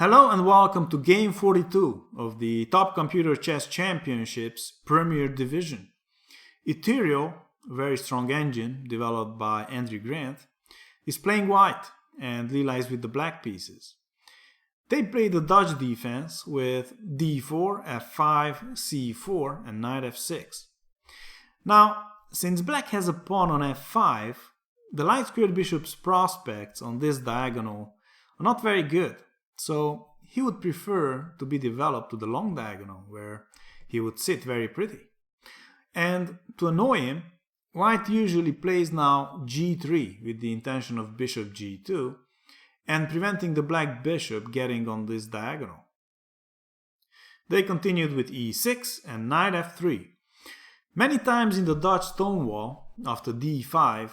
Hello and welcome to Game 42 of the Top Computer Chess Championships Premier Division. Ethereal, a very strong engine developed by Andrew Grant, is playing white and Leela is with the black pieces. They play the Dutch defense with d4, f5, c4 and knight f6. Now, since black has a pawn on f5, the light-squared bishop's prospects on this diagonal are not very good. So he would prefer to be developed to the long diagonal, where he would sit very pretty. And to annoy him, white usually plays now g3 with the intention of bishop g2 and preventing the black bishop getting on this diagonal. They continued with e6 and knight f3. Many times in the Dutch Stonewall, after d5,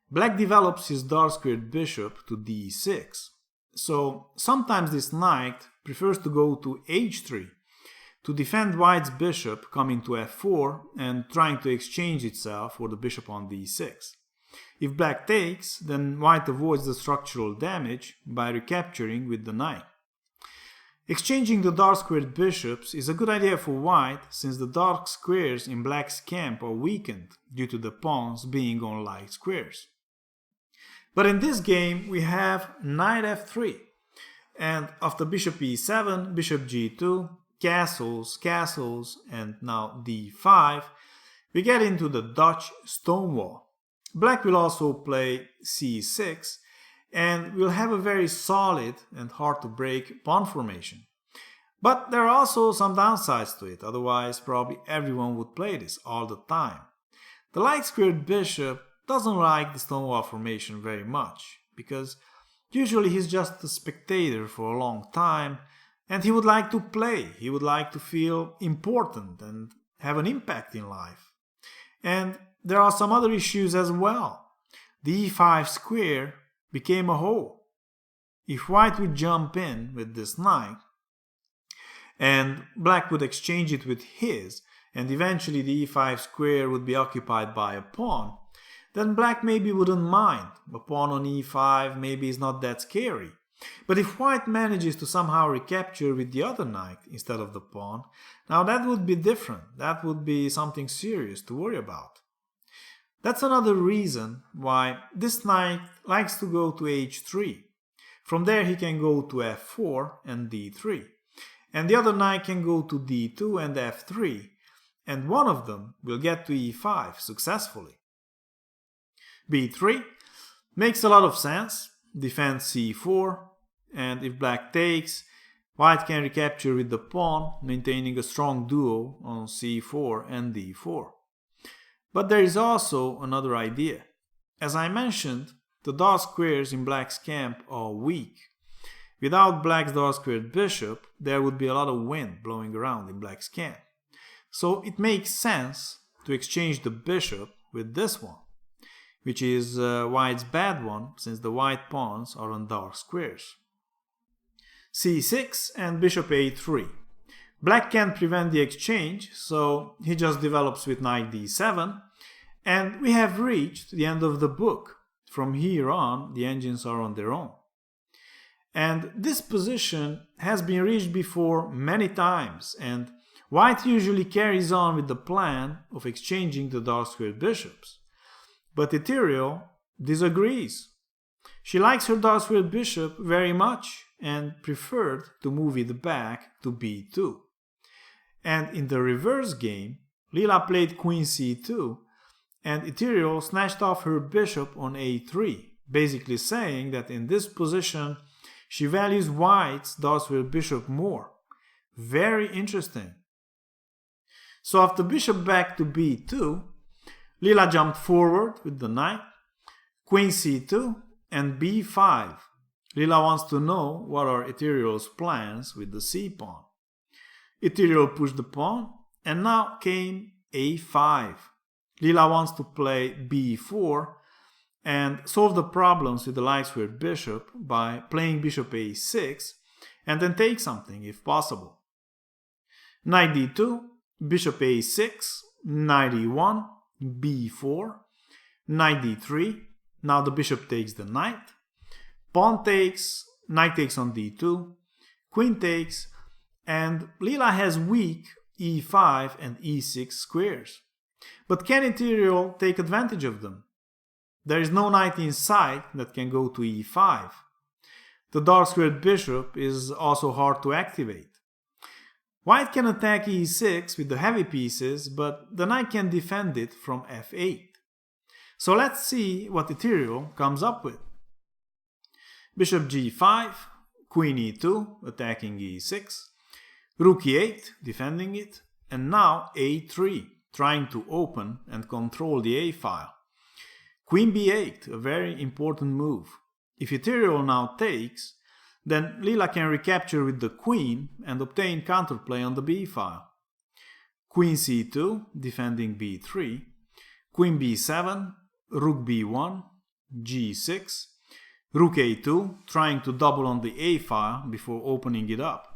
black develops his dark-squared bishop to d6. So sometimes this knight prefers to go to h3 to defend white's bishop coming to f4 and trying to exchange itself for the bishop on d6. If black takes, then white avoids the structural damage by recapturing with the knight. Exchanging the dark squared bishops is a good idea for white since the dark squares in black's camp are weakened due to the pawns being on light squares. But in this game we have knight f3, and after bishop e7, bishop g2, castles, and now d5, we get into the Dutch Stonewall. Black will also play c6, and we'll have a very solid and hard to break pawn formation. But there are also some downsides to it, otherwise probably everyone would play this all the time. The light-squared bishop doesn't like the Stonewall formation very much, because usually he's just a spectator for a long time and he would like to play, he would like to feel important and have an impact in life. And there are some other issues as well. The e5 square became a hole. If white would jump in with this knight and black would exchange it with his, and eventually the e5 square would be occupied by a pawn, then black maybe wouldn't mind. A pawn on e5 maybe is not that scary. But if white manages to somehow recapture with the other knight instead of the pawn, now that would be different. That would be something serious to worry about. That's another reason why this knight likes to go to h3. From there he can go to f4 and d3. And the other knight can go to d2 and f3. And one of them will get to e5 successfully. b3 makes a lot of sense, defend c4, and if black takes, white can recapture with the pawn, maintaining a strong duo on c4 and d4. But there is also another idea. As I mentioned, the dark squares in black's camp are weak. Without black's dark squared bishop, there would be a lot of wind blowing around in black's camp. So it makes sense to exchange the bishop with this one, which is white's bad one since the white pawns are on dark squares. c6 and bishop a3. Black can't prevent the exchange, so he just develops with knight d7, and we have reached the end of the book. From here on, the engines are on their own. And this position has been reached before many times, and white usually carries on with the plan of exchanging the dark squared bishops. But Ethereal disagrees. She likes her dark squared bishop very much and preferred to move it back to b2. And in the reverse game, Leela played queen c2 and Ethereal snatched off her bishop on a3, basically saying that in this position she values white's dark squared bishop more. Very interesting. So after bishop back to b2, Leela jumped forward with the knight, queen c2 and b5. Leela wants to know what are Ethereal's plans with the c-pawn. Ethereal pushed the pawn and now came a5. Leela wants to play b4 and solve the problems with the light-squared bishop by playing bishop a6 and then take something if possible. Knight d2, bishop a6, knight e1, b4, knight d3, now the bishop takes the knight, pawn takes, knight takes on d2, queen takes, and Leela has weak e5 and e6 squares. But can Ethereal take advantage of them? There is no knight in sight that can go to e5. The dark squared bishop is also hard to activate. White can attack e6 with the heavy pieces, but the knight can defend it from f8. So let's see what Ethereal comes up with. Bishop g5, queen e2, attacking e6, rook e8, defending it, and now a3, trying to open and control the a-file. Queen b8, a very important move. If Ethereal now takes, then Leela can recapture with the queen and obtain counterplay on the b-file. Queen c2, defending b3, queen b7, rook b1, g6, rook a2, trying to double on the a-file before opening it up.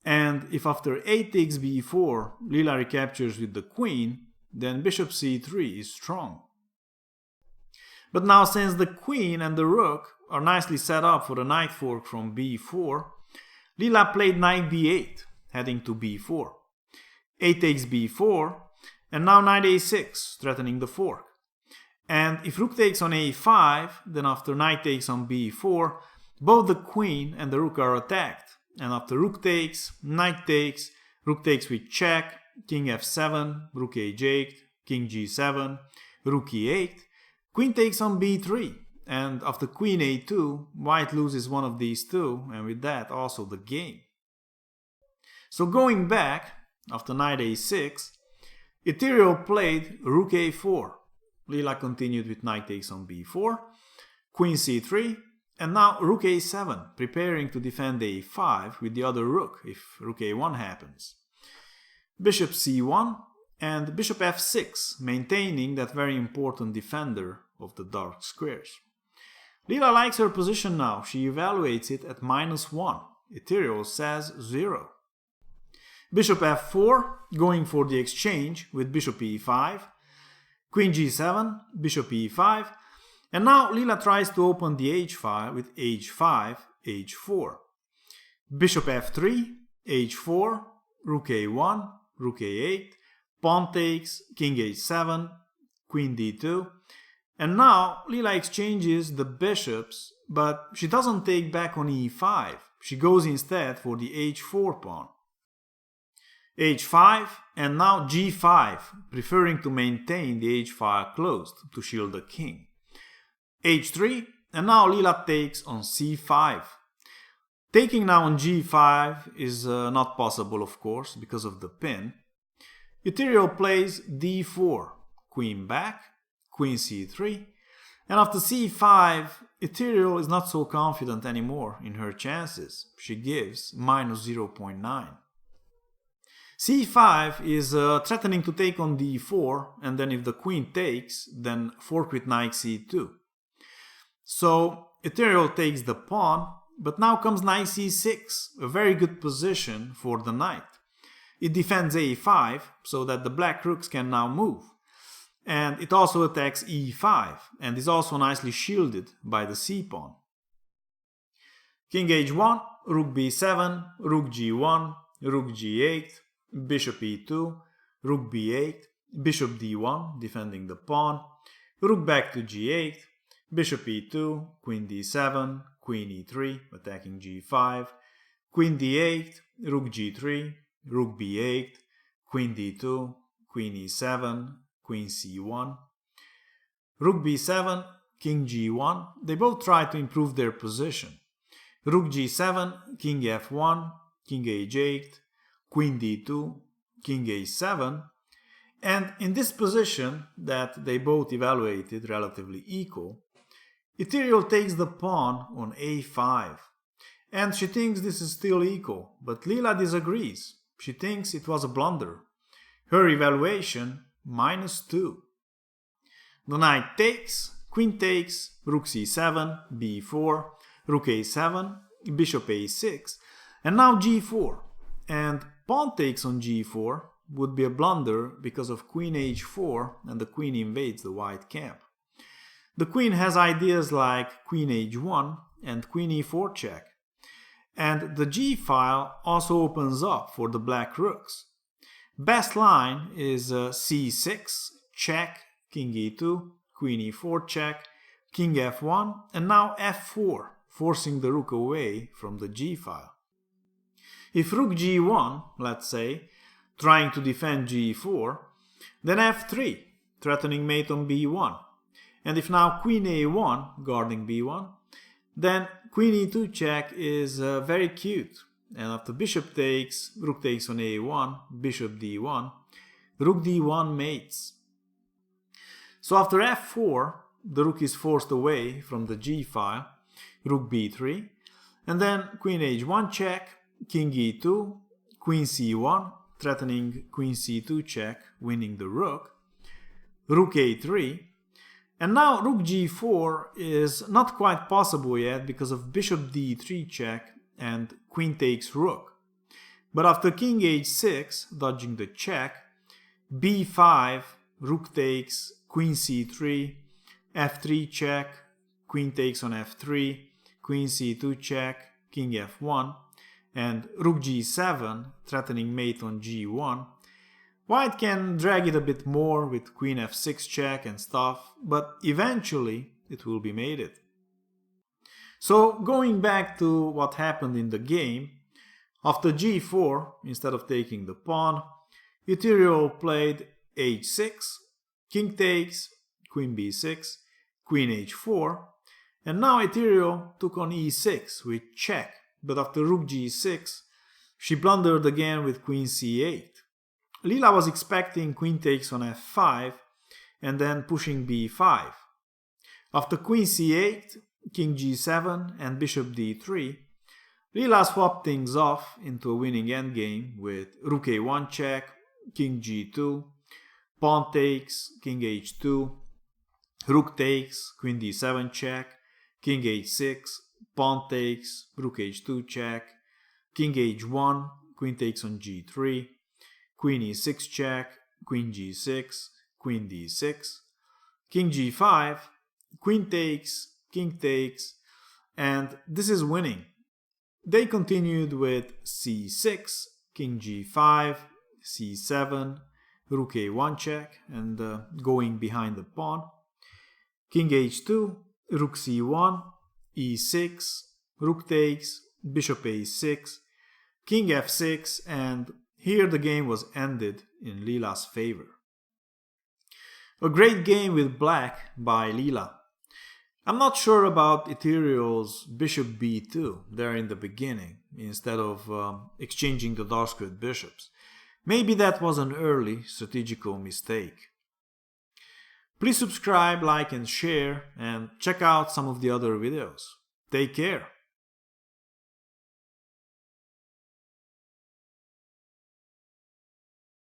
And if after a takes b4, Leela recaptures with the queen, then bishop c3 is strong. But now, since the queen and the rook are nicely set up for a knight fork from b4, Leela played knight b8, heading to b4. A takes b4, and now knight a6, threatening the fork. And if rook takes on a5, then after knight takes on b4, both the queen and the rook are attacked. And after rook takes, knight takes, rook takes with check, king f7, rook h8, king g7, rook e8, queen takes on b3, and after queen a2, white loses one of these two, and with that also the game. So going back, after knight a6, Ethereal played rook a4. Leela continued with knight takes on b4, queen c3, and now rook a7, preparing to defend a5 with the other rook if rook a1 happens. Bishop c1 and bishop f6, maintaining that very important defender of the dark squares. Leela likes her position now. She evaluates it at -1. Ethereal says 0. Bishop f4, going for the exchange with bishop e5, queen g7, bishop e5, and now Leela tries to open the h-file with h5, h4. Bishop f3, h4, rook a1, rook a8, pawn takes, king h7, queen d2, and now Leela exchanges the bishops, but she doesn't take back on e5. She goes instead for the h4 pawn. h5 and now g5, preferring to maintain the h-file closed to shield the king. h3 and now Leela takes on c5. Taking now on g5 is not possible, of course, because of the pin. Ethereal plays d4, queen back, queen c3, and after c5, Ethereal is not so confident anymore in her chances. She gives -0.9. c5 is threatening to take on d4, and then if the queen takes, then fork with knight c2. So Ethereal takes the pawn, but now comes knight c6, a very good position for the knight. It defends a5 so that the black rooks can now move. And it also attacks e5 and is also nicely shielded by the c-pawn. King h1, rook b7, rook g1, rook g8, bishop e2, rook b8, bishop d1, defending the pawn, rook back to g8, bishop e2, queen d7, queen e3, attacking g5, queen d8, rook g3, rook b8, queen d2, queen e7, queen c1, rook b7, king g1. They both try to improve their position. Rook g7, king f1, king h8, queen d2, king a7, and in this position that they both evaluated relatively equal, Ethereal takes the pawn on a5, and she thinks this is still equal, but Leela disagrees. She thinks it was a blunder. Her evaluation, -2. The knight takes, queen takes, rook c7, b4, rook a7, bishop a6, and now g4. And pawn takes on g4 would be a blunder because of queen h4 and the queen invades the white camp. The queen has ideas like queen h1 and queen e4 check. and the g file also opens up for the black rooks. Best line is c6, check, king e2, queen e4 check, king f1, and now f4, forcing the rook away from the g file. If rook g1, let's say, trying to defend g4, then f3, threatening mate on b1. And if now queen a1, guarding b1, then queen e2 check is very cute. And after bishop takes, rook takes on a1, bishop d1, rook d1 mates. So after f4, the rook is forced away from the g file, rook b3, and then queen h1 check, king e2, queen c1, threatening queen c2 check, winning the rook, rook a3, and now rook g4 is not quite possible yet because of bishop d3 check and queen takes rook. But after king h6, dodging the check, b5, rook takes, queen c3, f3 check, queen takes on f3, queen c2 check, king f1, and rook g7, threatening mate on g1. White can drag it a bit more with queen f6 check and stuff, but eventually it will be mated. So going back to what happened in the game, after g4, instead of taking the pawn, Ethereal played h6, king takes, queen b6, queen h4, and now Ethereal took on e6 with check, but after rook g6, she blundered again with queen c8. Leela was expecting queen takes on f5 and then pushing b5. After queen c8, king g7 and bishop d3, Leela swapped things off into a winning endgame with rook a1 check, king g2, pawn takes, king h2, rook takes, queen d7 check, king h6, pawn takes, rook h2 check, king h1, queen takes on g3, queen e6 check, queen g6, queen d6, king g5, queen takes, king takes, and this is winning. They continued with c6, king g5, c7, rook a1 check, and going behind the pawn, king h2, rook c1, e6, rook takes, bishop a6, king f6, and here the game was ended in Leela's favor. A great game with black by Leela. I'm not sure about Ethereal's bishop b2 there in the beginning, instead of exchanging the dark squared bishops. Maybe that was an early strategical mistake. Please subscribe, like and share, and check out some of the other videos. Take care.